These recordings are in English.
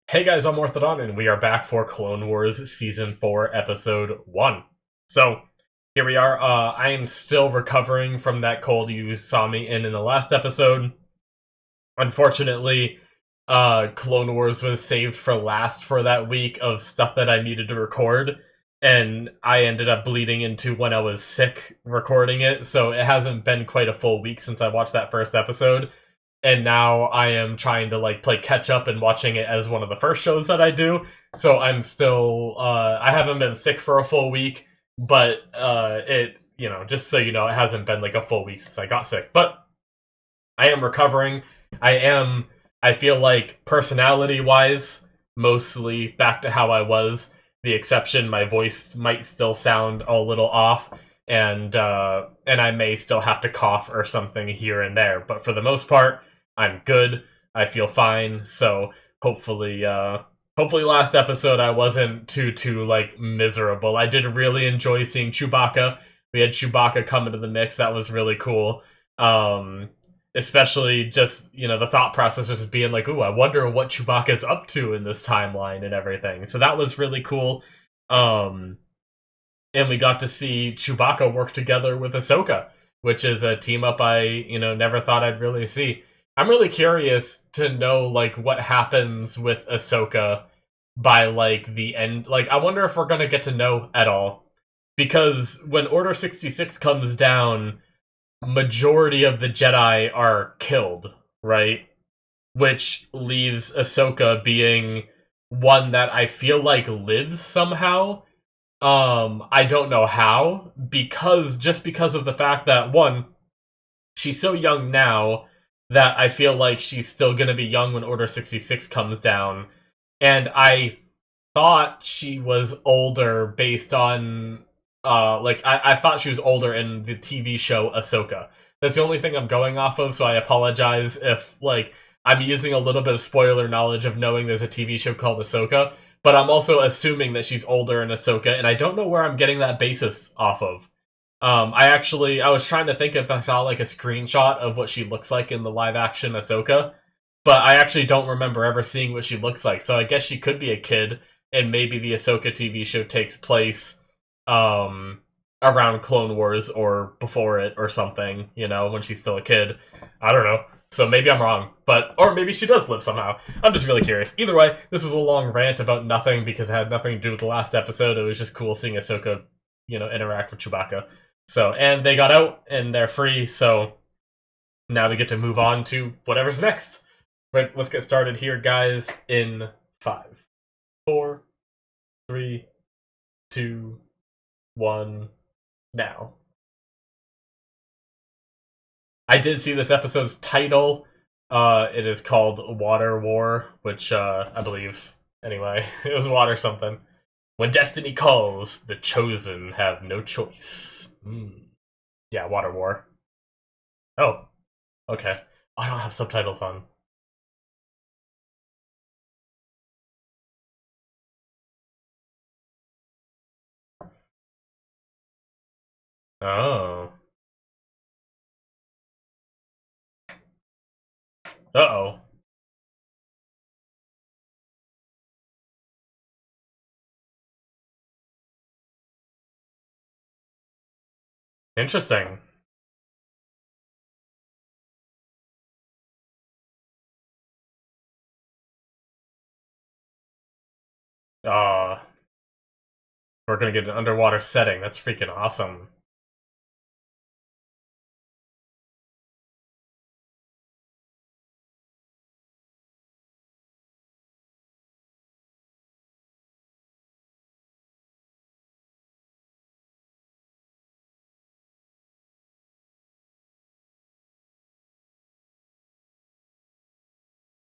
Hey guys, I'm Morthadon, and we are back for Clone Wars Season 4, Episode 1. So, here we are. I am still recovering from that cold you saw me in the last episode. Unfortunately, Clone Wars was saved for last for that week of stuff that I needed to record, and I ended up bleeding into when I was sick recording it, so it hasn't been quite a full week since I watched that first episode, and now I am trying to like play catch up and watching it as one of the first shows that I do. So I'm still I haven't been sick for a full week, but it just so you know, it hasn't been like a full week since I got sick. But I am recovering. I am I feel like personality wise mostly back to how I was. The exception, my voice might still sound a little off, and I may still have to cough or something here and there. But for the most part, I'm good. I feel fine. So hopefully last episode I wasn't too like miserable. I did really enjoy seeing Chewbacca. We had Chewbacca come into the mix. That was really cool. Um, Especially just the thought process of just being like, "Ooh, I wonder what Chewbacca's up to in this timeline and everything." So that was really cool. Um, and we got to see Chewbacca work together with Ahsoka, which is a team up I never thought I'd really see. I'm really curious to know like what happens with Ahsoka by like the end. Like, I wonder if we're gonna get to know at all, because when Order 66 comes down, majority of the Jedi are killed, right? Which leaves Ahsoka being one that I feel like lives somehow. I don't know how, because of the fact that one, she's so young now that I feel like she's still gonna be young when Order 66 comes down. And I thought she was older based on I thought she was older in the TV show Ahsoka. That's the only thing I'm going off of, so I apologize if like I'm using a little bit of spoiler knowledge of knowing there's a TV show called Ahsoka, but I'm also assuming that she's older in Ahsoka, and I don't know where I'm getting that basis off of. I was trying to think if I saw like a screenshot of what she looks like in the live action Ahsoka, but I actually don't remember ever seeing what she looks like. So I guess she could be a kid, and maybe the Ahsoka TV show takes place um around Clone Wars or before it or something, when she's still a kid. I don't know. So maybe I'm wrong, or maybe she does live somehow. I'm just really curious. Either way, this was a long rant about nothing because it had nothing to do with the last episode. It was just cool seeing Ahsoka, interact with Chewbacca. So, and they got out and they're free, so now we get to move on to whatever's next. Right, let's get started here, guys, in 5, 4, 3, 2, 1, now. I did see this episode's title. It is called Water War, which, I believe, anyway, it was water something. When destiny calls, the chosen have no choice. Yeah, Water War. Oh, okay. I don't have subtitles on. Oh. Uh-oh. Interesting. Uh, we're gonna get an underwater setting. That's freaking awesome.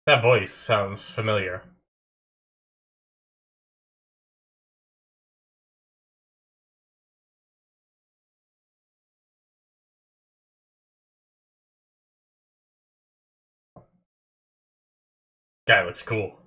That voice sounds familiar. Guy looks cool.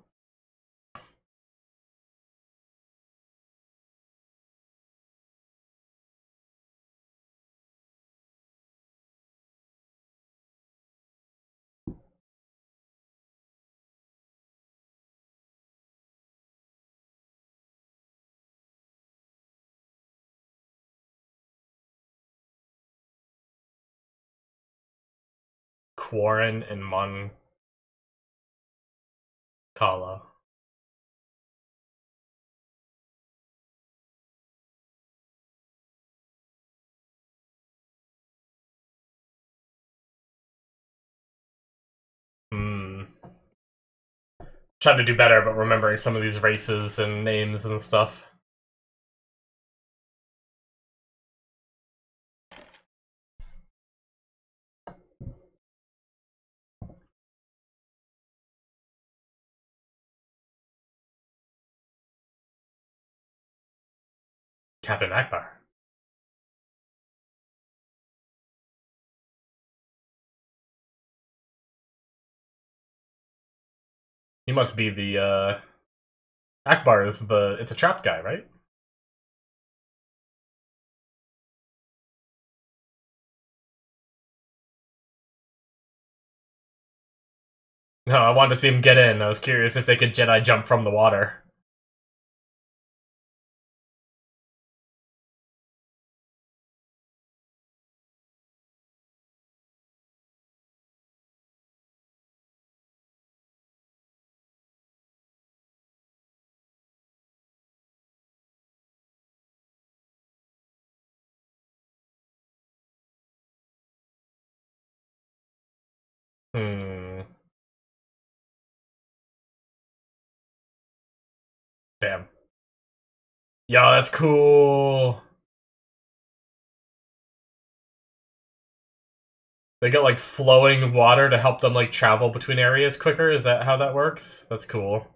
Quarren and Moncala. Hmm. Trying to do better, but remembering some of these races and names and stuff. Captain Akbar. He must be the, Akbar is it's a trap guy, right? No, I wanted to see him get in. I was curious if they could Jedi jump from the water. Hmm. Damn. Yo, that's cool. They get like flowing water to help them like travel between areas quicker. Is that how that works? That's cool.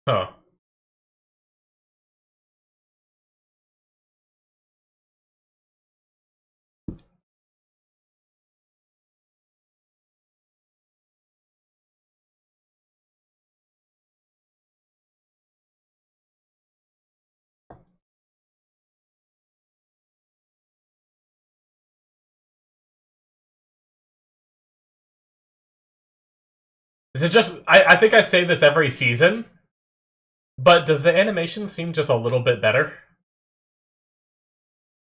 Huh. Is it just I think I say this every season, but does the animation seem just a little bit better?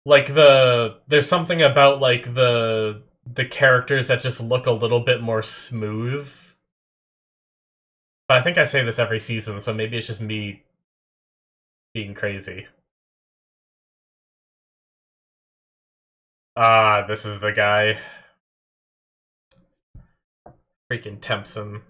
Like there's something about like the characters that just look a little bit more smooth. But I think I say this every season, so maybe it's just me being crazy. Ah, this is the guy. Freaking Tempson.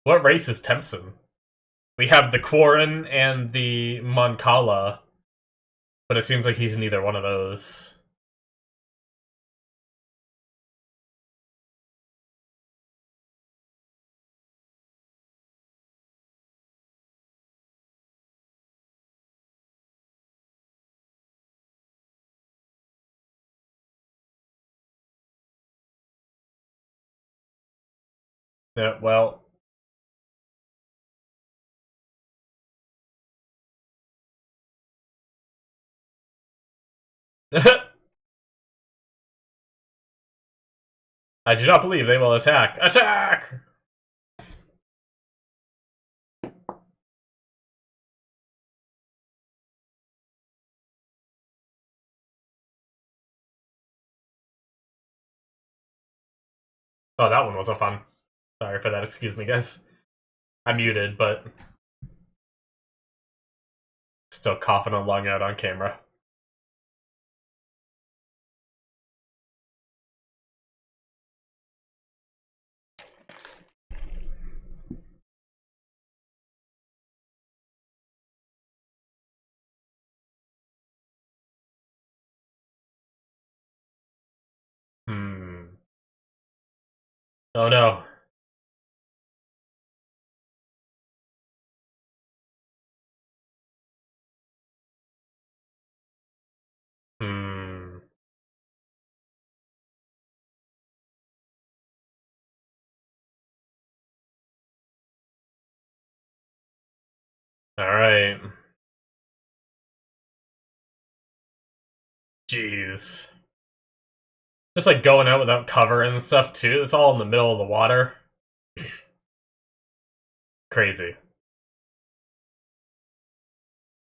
What race is Tempson? We have the Quarren and the Moncala, but it seems like he's neither one of those. Yeah, well. I do not believe they will attack. Attack! Oh, that one wasn't fun. Sorry for that, excuse me, guys. I muted, but still coughing a lung out on camera. Oh no. Hmm. Alright. Jeez. Just like going out without cover and stuff too. It's all in the middle of the water. Crazy.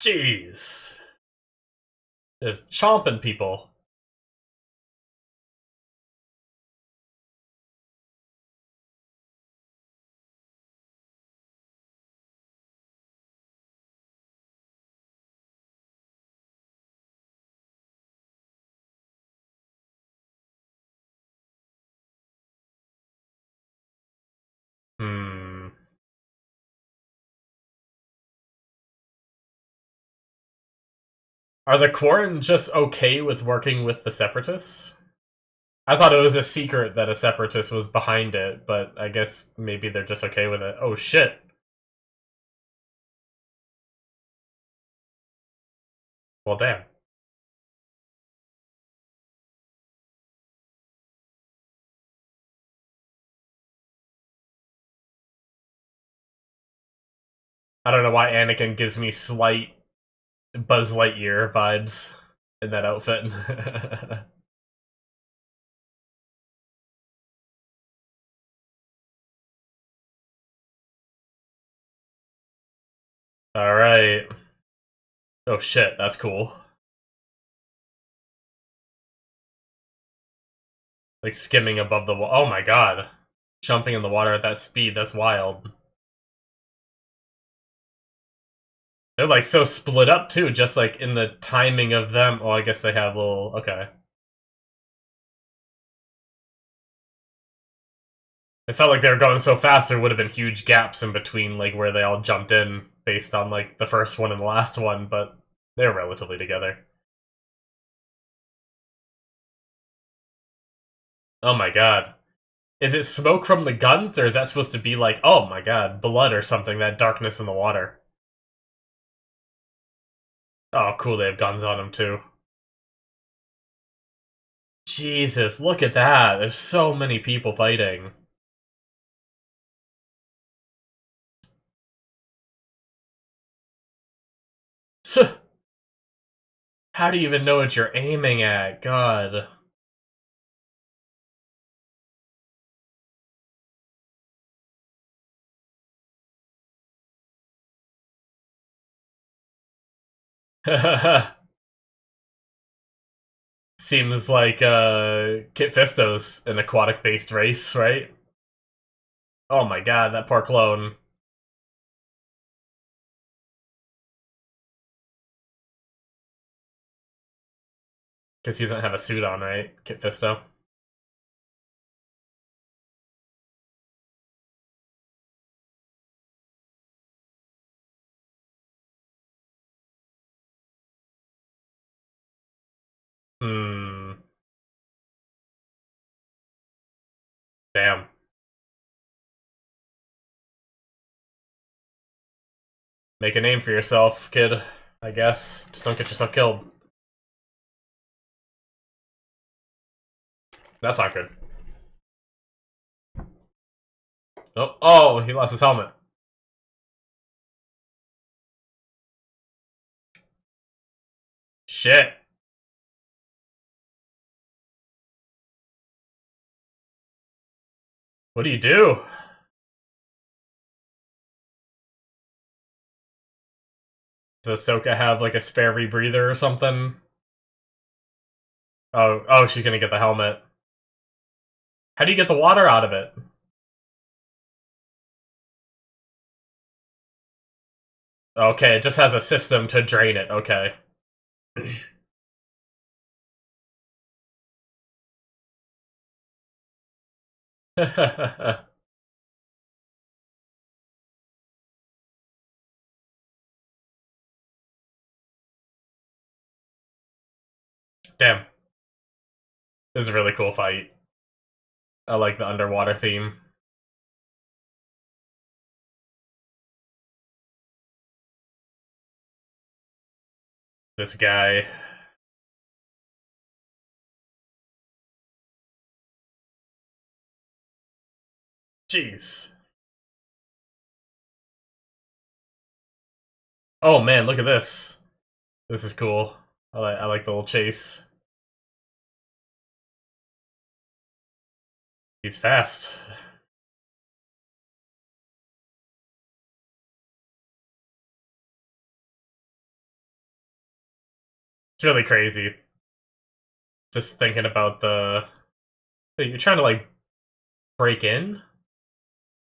Jeez. Just chomping people. Hmm. Are the Quarren just okay with working with the Separatists? I thought it was a secret that a Separatist was behind it, but I guess maybe they're just okay with it. Oh shit. Well, damn. I don't know why Anakin gives me slight Buzz Lightyear vibes in that outfit. Alright. Oh shit, that's cool. Like skimming above the wall. Oh my god. Jumping in the water at that speed, that's wild. They're like so split up too, just like in the timing of them. Oh, I guess they have little. Okay. It felt like they were going so fast there would have been huge gaps in between, like where they all jumped in based on like the first one and the last one, but they're relatively together. Oh my god. Is it smoke from the guns, or is that supposed to be like, oh my god, blood or something, that darkness in the water? Oh, cool, they have guns on them too. Jesus, look at that. There's so many people fighting. How do you even know what you're aiming at? God. Seems like Kit Fisto's an aquatic-based race, right? Oh my god, that poor clone. Because he doesn't have a suit on, right? Kit Fisto. Hmm. Damn. Make a name for yourself, kid. I guess. Just don't get yourself killed. That's not good. Oh, oh, he lost his helmet. Shit. What do you do? Does Ahsoka have like a spare rebreather or something? Oh, oh, she's gonna get the helmet. How do you get the water out of it? Okay, it just has a system to drain it. Okay. Damn. This is a really cool fight. I like the underwater theme. This guy. Jeez. Oh man, look at this. This is cool. I like the little chase. He's fast. It's really crazy. Just thinking about the... You're trying to, like, break in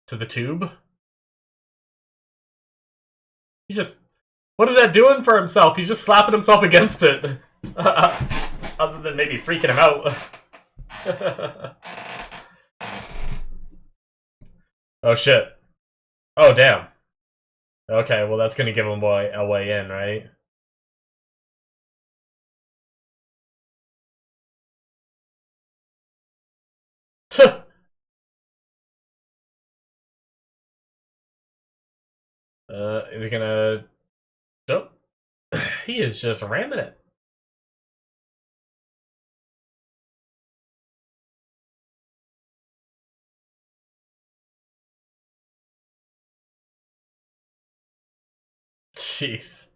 to the tube? He's just... What is that doing for himself? He's just slapping himself against it. Other than maybe freaking him out. Oh shit. Oh damn. Okay, well that's gonna give him a way in, right? Is he gonna... Nope. He is just ramming it. Jeez.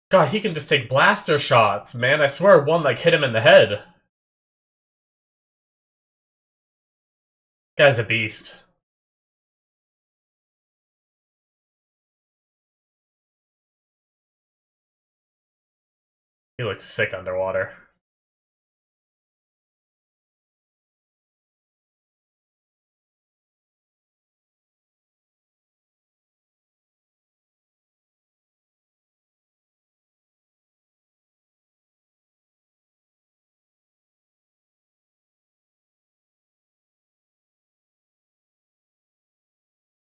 God, he can just take blaster shots, man. I swear one, like, hit him in the head. Guy's a beast. He looks sick underwater.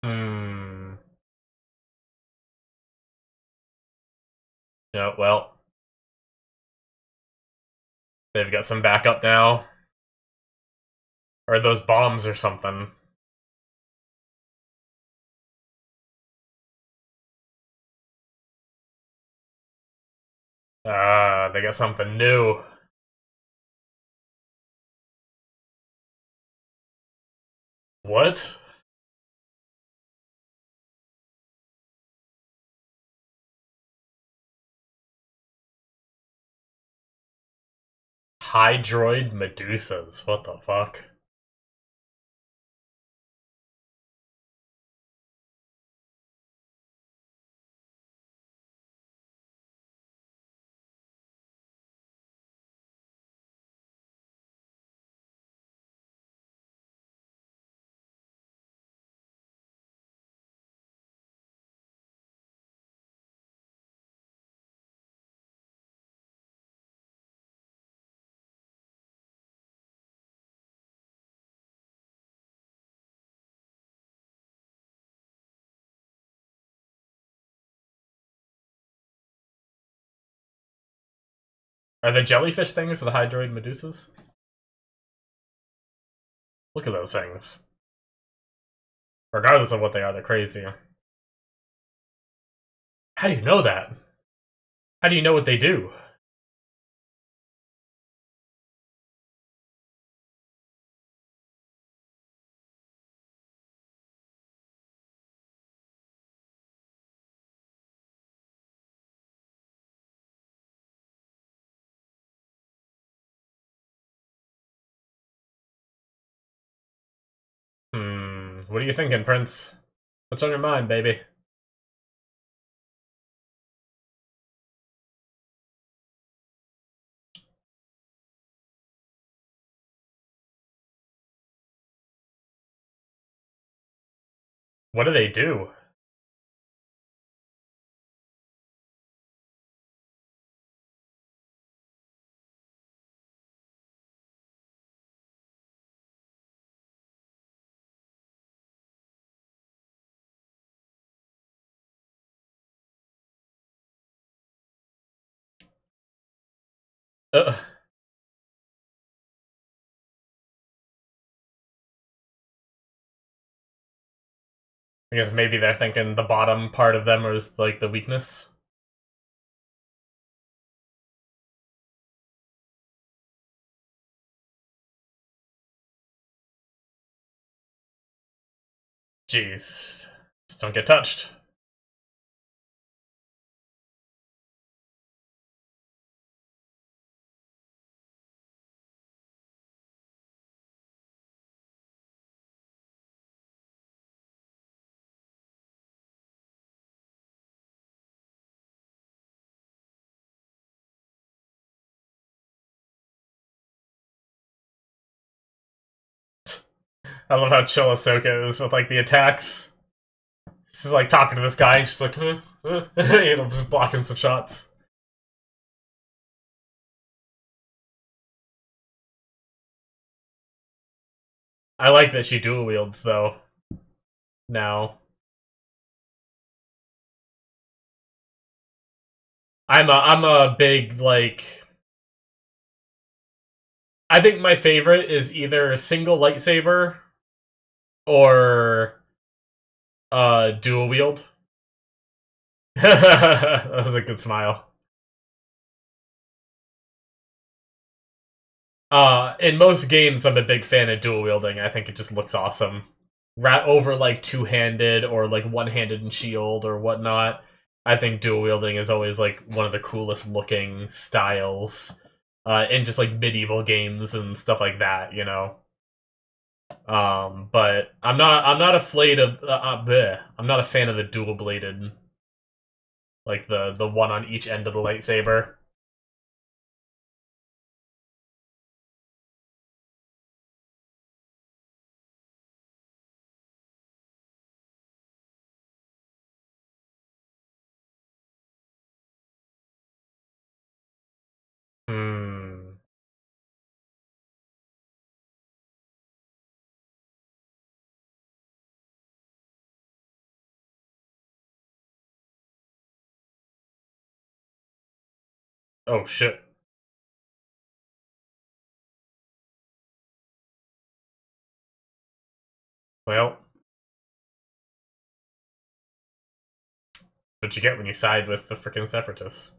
Hmm. Yeah, well. They've got some backup now. Or those bombs or something. Ah, they got something new. What? Hydroid Medusas. What the fuck? Are the jellyfish things the Hydroid Medusas? Look at those things. Regardless of what they are, they're crazy. How do you know that? How do you know what they do? Hmm, what are you thinking, Prince? What's on your mind, baby? What do they do? Uh, I guess maybe they're thinking the bottom part of them is like the weakness. Jeez. Just don't get touched. I love how chill Ahsoka is with, like, the attacks. She's, like, talking to this guy, and she's like, huh? You know, just blocking some shots. I like that she dual wields, though. Now. I'm a big, like... I think my favorite is either a single lightsaber or dual wield. That was a good smile. In most games, I'm a big fan of dual wielding. I think it just looks awesome. Over like two-handed or like one-handed and shield or whatnot. I think dual wielding is always like one of the coolest looking styles in just like medieval games and stuff like that, you know. But I'm not afraid of I'm not a fan of the dual bladed, like the one on each end of the lightsaber. Hmm. Oh shit. Well, what you get when you side with the freaking separatists.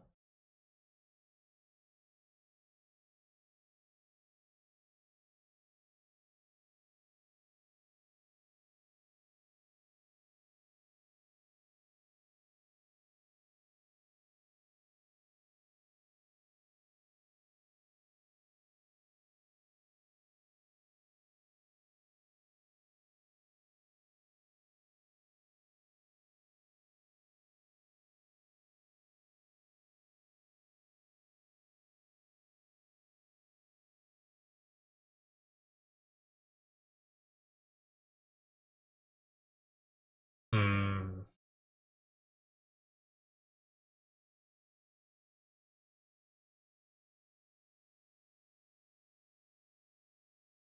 Hmm.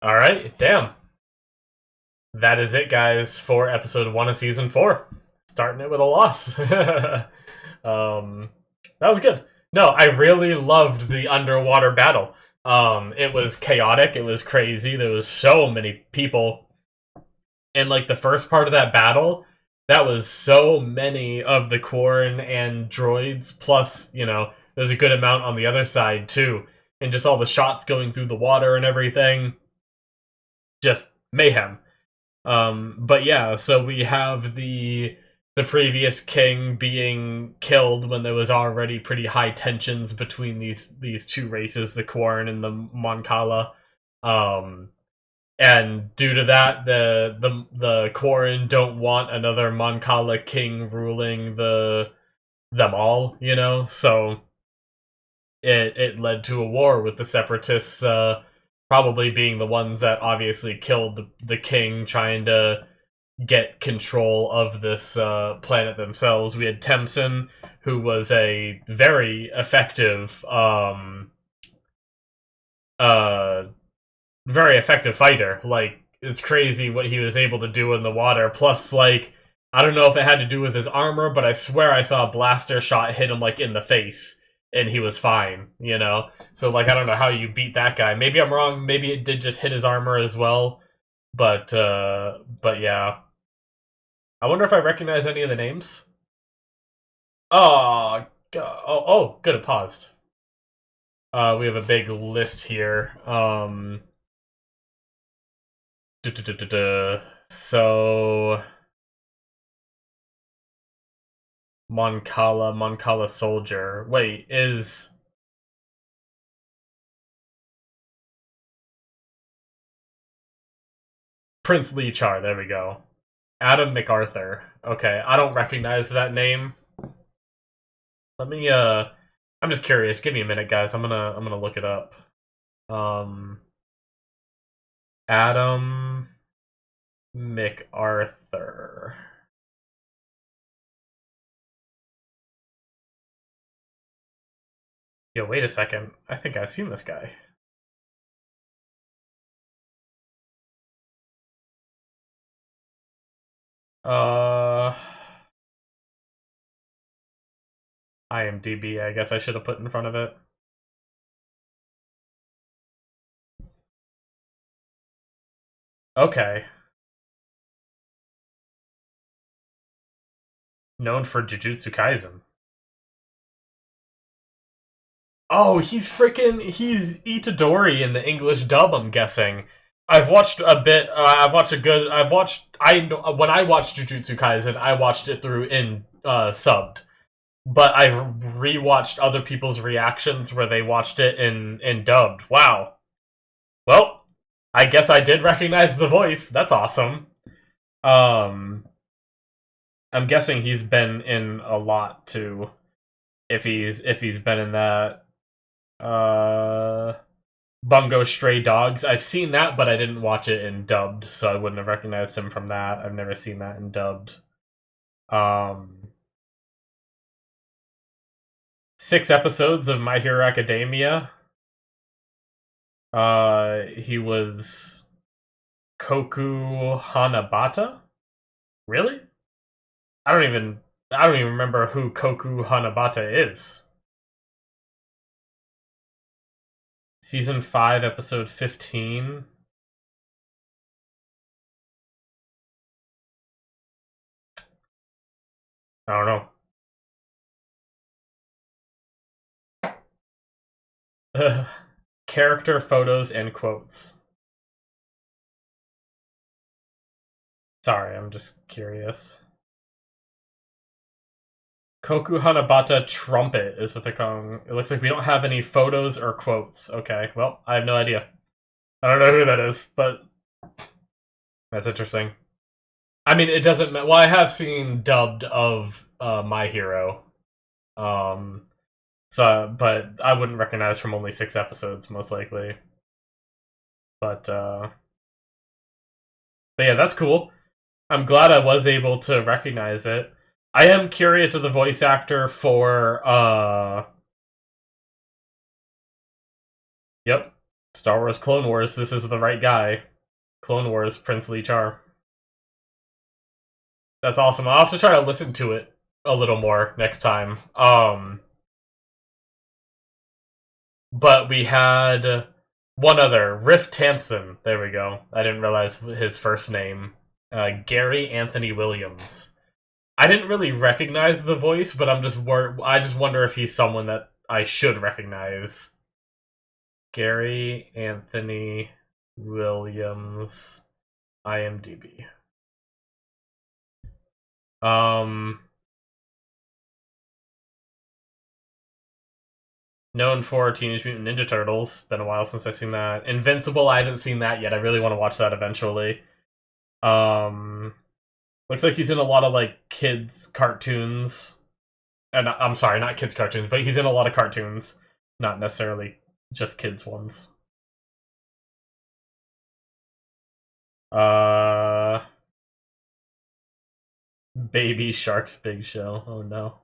All right, damn. That is it, guys, for episode 1 of season 4. Starting it with a loss. That was good. No, I really loved the underwater battle. It was chaotic. It was crazy. There was so many people. And like the first part of that battle, that was so many of the Quarren and droids. Plus, you know, there's a good amount on the other side too, and just all the shots going through the water and everything. Just mayhem. But yeah, so we have the previous king being killed when there was already pretty high tensions between these two races, the Quarren and the Mon Cala. Um, and due to that, the Quarren don't want another Mon Cala king ruling them all, you know. So it led to a war with the Separatists. Probably being the ones that obviously killed the king, trying to get control of this planet themselves. We had Temsin, who was a very effective, very effective fighter. Like, it's crazy what he was able to do in the water. Plus, like, I don't know if it had to do with his armor, but I swear I saw a blaster shot hit him, like, in the face, and he was fine, you know? So, like, I don't know how you beat that guy. Maybe I'm wrong. Maybe it did just hit his armor as well. But yeah. I wonder if I recognize any of the names. Oh, good, it paused. We have a big list here. So Moncala Soldier. Wait, is Prince Lee Char, there we go. Adam MacArthur. Okay, I don't recognize that name. Let me I'm just curious. Give me a minute, guys. I'm gonna look it up. Um Adam MacArthur. Yo, wait a second. I think I've seen this guy. Uh IMDb, I guess I should have put in front of it. Okay. Known for Jujutsu Kaisen. Oh, he's Itadori in the English dub, I'm guessing. I've watched a bit, when I watched Jujutsu Kaisen, I watched it through in, subbed. But I've rewatched other people's reactions where they watched it in dubbed. Wow. Well, I guess I did recognize the voice. That's awesome. Um, I'm guessing he's been in a lot too. If he's been in that, Bungo Stray Dogs. I've seen that, but I didn't watch it in dubbed, so I wouldn't have recognized him from that. I've never seen that in dubbed. 6 episodes of My Hero Academia. He was Koku Hanabata? Really? I don't even remember who Koku Hanabata is. Season 5, episode 15. I don't know. Character photos and quotes. Sorry, I'm just curious. Koku Hanabata Trumpet is what they're calling. It looks like we don't have any photos or quotes. Okay, well, I have no idea. I don't know who that is, but that's interesting. I mean, it doesn't matter. Well, I have seen dubbed of My Hero. Um, but I wouldn't recognize from only 6 episodes, most likely. But yeah, that's cool. I'm glad I was able to recognize it. I am curious of the voice actor for, yep, Star Wars Clone Wars. This is the right guy. Clone Wars, Prince Lee Char. That's awesome. I'll have to try to listen to it a little more next time. But we had one other, Riff Tampson. There we go. I didn't realize his first name. Gary Anthony Williams. I didn't really recognize the voice, but I just wonder if he's someone that I should recognize. Gary Anthony Williams, IMDb. Known for Teenage Mutant Ninja Turtles. Been a while since I've seen that. Invincible, I haven't seen that yet. I really want to watch that eventually. Looks like he's in a lot of, like, kids' cartoons. And I'm sorry, not kids' cartoons, but he's in a lot of cartoons. Not necessarily just kids' ones. Baby Shark's Big Show. Oh no.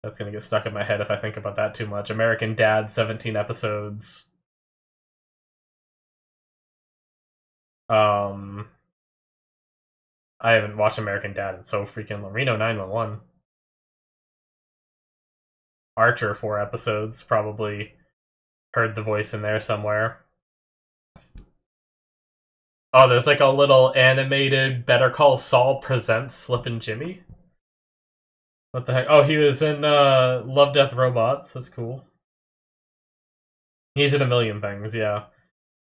That's gonna get stuck in my head if I think about that too much. American Dad, 17 episodes. I haven't watched American Dad in so freaking long. Reno 911. Archer, 4 episodes. Probably heard the voice in there somewhere. Oh, there's like a little animated Better Call Saul presents Slippin' Jimmy. What the heck? Oh, he was in Love, Death, Robots. That's cool. He's in a million things, yeah.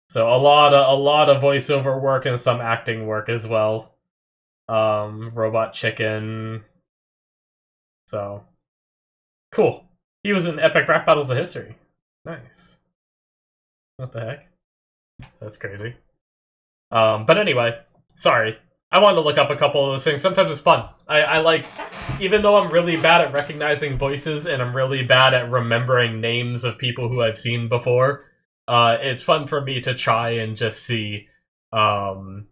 So a lot of voiceover work and some acting work as well. Robot Chicken. So cool. He was in Epic Rap Battles of History. Nice. What the heck? That's crazy. But anyway, sorry. I wanted to look up a couple of those things. Sometimes it's fun. I like, even though I'm really bad at recognizing voices and I'm really bad at remembering names of people who I've seen before, it's fun for me to try and just see. But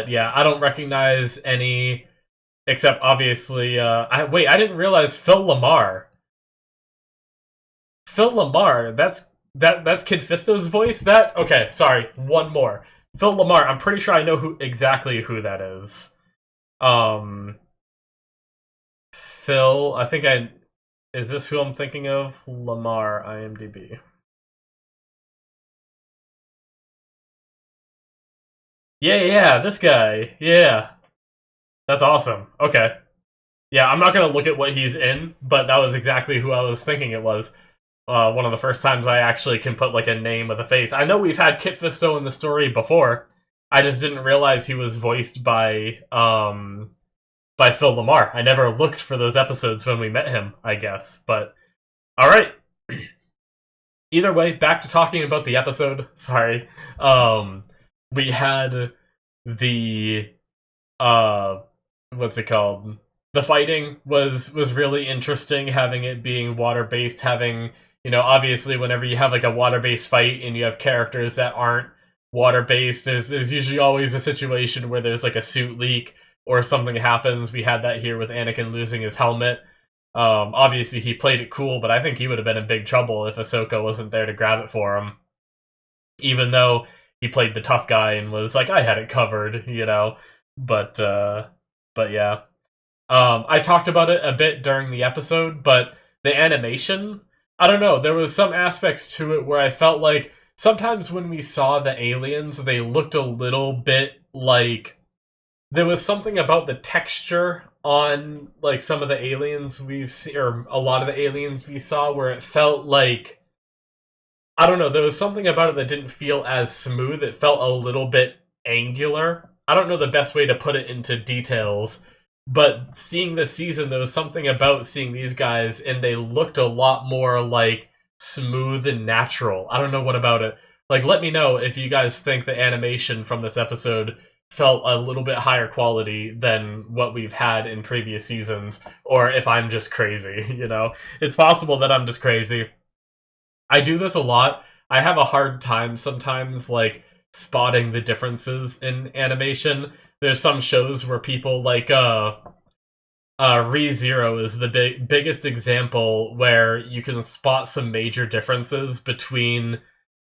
yeah, I don't recognize any, except obviously, I didn't realize Phil Lamar. Phil Lamar, that's Kid Fisto's voice? Okay, sorry, one more. Phil Lamar, I'm pretty sure I know exactly who that is. Phil, is this who I'm thinking of? Lamar, IMDb. Yeah, this guy. Yeah. That's awesome. Okay. Yeah, I'm not gonna look at what he's in, but that was exactly who I was thinking it was. One of the first times I actually can put like a name with a face. I know we've had Kit Fisto in the story before. I just didn't realize he was voiced by Phil Lamar. I never looked for those episodes when we met him, I guess. But all right. Either way, back to talking about the episode. Sorry. We had the what's it called? The fighting was really interesting, having it being water based, having, obviously whenever you have like a water based fight and you have characters that aren't water based, there's usually always a situation where there's like a suit leak or something happens. We had that here with Anakin losing his helmet. Obviously he played it cool, but I think he would have been in big trouble if Ahsoka wasn't there to grab it for him. Even though he played the tough guy and was like, I had it covered, But yeah. I talked about it a bit during the episode, but the animation, I don't know, there was some aspects to it where I felt like sometimes when we saw the aliens, they looked a little bit like there was something about the texture on like some of the aliens we've seen, or a lot of the aliens we saw, where it felt like, I don't know, there was something about it that didn't feel as smooth. It felt a little bit angular. I don't know the best way to put it into details, but seeing this season, there was something about seeing these guys, and they looked a lot more like smooth and natural. I don't know what about it. Like, let me know if you guys think the animation from this episode felt a little bit higher quality than what we've had in previous seasons, or if I'm just crazy, It's possible that I'm just crazy. I do this a lot. I have a hard time sometimes, like, spotting the differences in animation. There's some shows where people, like, ReZero is the biggest example where you can spot some major differences between,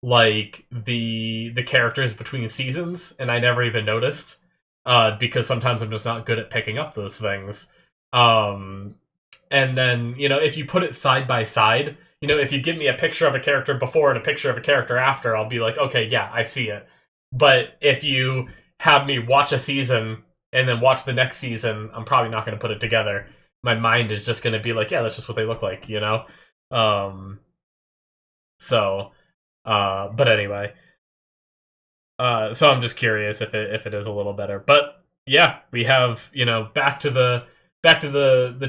like, the characters between seasons, and I never even noticed, because sometimes I'm just not good at picking up those things. And then, if you put it side by side, if you give me a picture of a character before and a picture of a character after, I'll be like, okay, yeah, I see it. But if you have me watch a season and then watch the next season, I'm probably not going to put it together. My mind is just going to be like, yeah, that's just what they look like, but anyway. So I'm just curious if it is a little better. But yeah, we have, back to the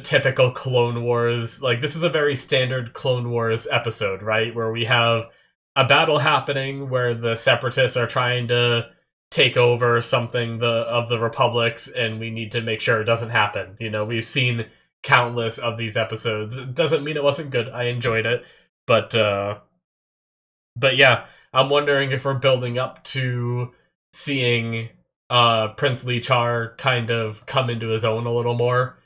typical Clone Wars. Like, this is a very standard Clone Wars episode, right? Where we have a battle happening where the Separatists are trying to take over something of the Republics, and we need to make sure it doesn't happen. We've seen countless of these episodes. It doesn't mean it wasn't good. I enjoyed it. But yeah, I'm wondering if we're building up to seeing Prince Lichar kind of come into his own a little more.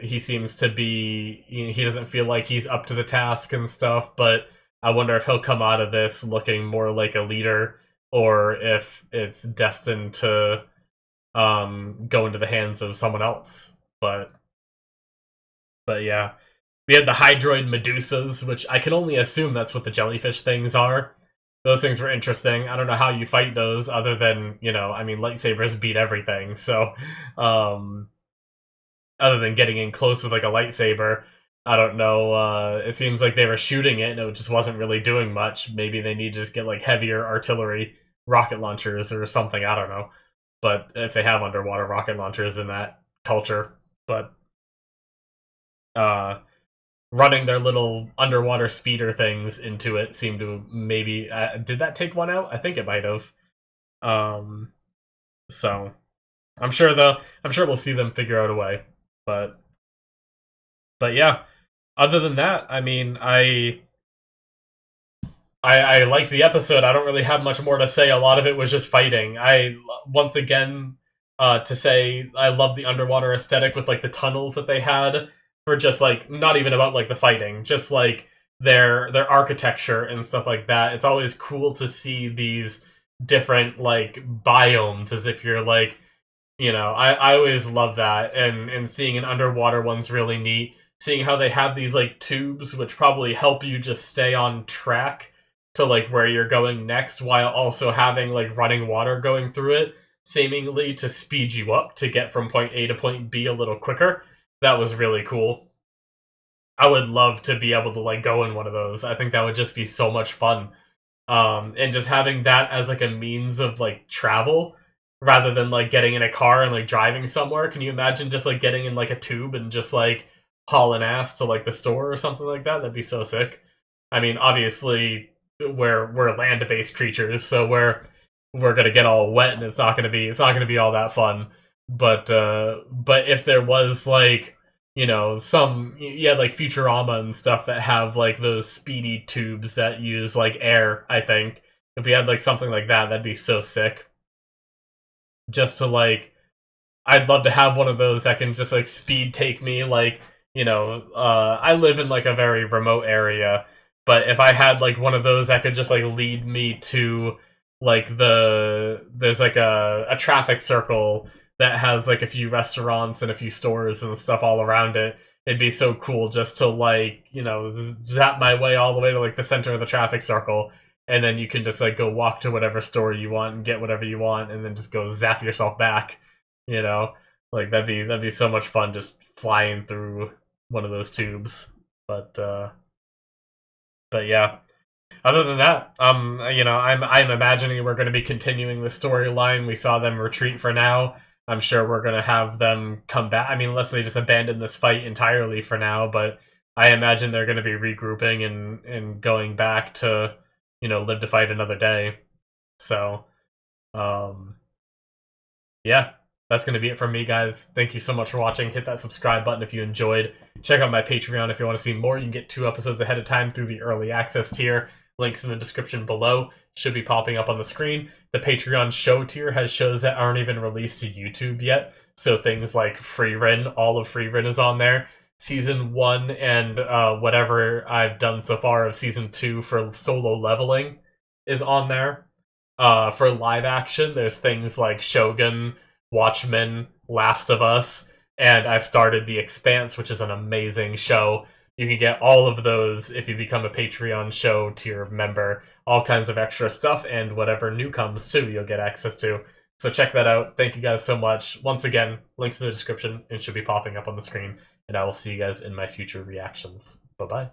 He seems to be, he doesn't feel like he's up to the task and stuff, but I wonder if he'll come out of this looking more like a leader, or if it's destined to go into the hands of someone else. But yeah. We had the Hydroid Medusas, which I can only assume that's what the jellyfish things are. Those things were interesting. I don't know how you fight those other than, lightsabers beat everything. So, other than getting in close with like a lightsaber, I don't know. It seems like they were shooting it and it just wasn't really doing much. Maybe they need to just get like heavier artillery, rocket launchers or something. I don't know. But if they have underwater rocket launchers in that culture, but uh, running their little underwater speeder things into it seemed to maybe did that take one out? I think it might have. Um, so I'm sure though. I'm sure we'll see them figure out a way. But yeah. Other than that, I mean, I liked the episode. I don't really have much more to say. A lot of it was just fighting. I once again to say I love the underwater aesthetic with like the tunnels that they had for just like not even about like the fighting, just like their architecture and stuff like that. It's always cool to see these different like biomes as if you're like, I always love that, and seeing an underwater one's really neat. Seeing how they have these like tubes which probably help you just stay on track to like where you're going next while also having like running water going through it, seemingly to speed you up to get from point A to point B a little quicker. That was really cool. I would love to be able to like go in one of those. I think that would just be so much fun. And just having that as like a means of like travel rather than like getting in a car and like driving somewhere. Can you imagine just like getting in like a tube and just like hauling ass to like the store or something like that? That'd be so sick. I mean, obviously we're land-based creatures, so we're gonna get all wet and it's not gonna be all that fun. But if there was like some like Futurama and stuff that have like those speedy tubes that use like air, I think if we had like something like that, that'd be so sick. Just to like, I'd love to have one of those that can just like speed take me like, I live in like a very remote area, but if I had like one of those that could just like lead me to like there's like a traffic circle that has like a few restaurants and a few stores and stuff all around it. It'd be so cool just to like, zap my way all the way to like the center of the traffic circle, and then you can just like go walk to whatever store you want and get whatever you want and then just go zap yourself back, you know? Like that'd be so much fun just flying through one of those tubes. But yeah. Other than that, I'm imagining we're going to be continuing the storyline. We saw them retreat for now. I'm sure we're going to have them come back. I mean, unless they just abandon this fight entirely for now, but I imagine they're going to be regrouping and going back to, live to fight another day. So, um, yeah, that's going to be it from me, guys. Thank you so much for watching. Hit that subscribe button if you enjoyed. Check out my Patreon if you want to see more. You can get 2 episodes ahead of time through the early access tier. Links in the description below. Should be popping up on the screen. The Patreon show tier has shows that aren't even released to YouTube yet. So things like Freerin, all of Freerin is on there. Season 1 and whatever I've done so far of Season 2 for solo leveling is on there. For live action, there's things like Shogun, Watchmen, Last of Us, and I've started The Expanse, which is an amazing show. You can get all of those if you become a Patreon show tier member. All kinds of extra stuff, and whatever new comes too, you'll get access to. So check that out. Thank you guys so much. Once again, links in the description and should be popping up on the screen, and I will see you guys in my future reactions. Bye-bye.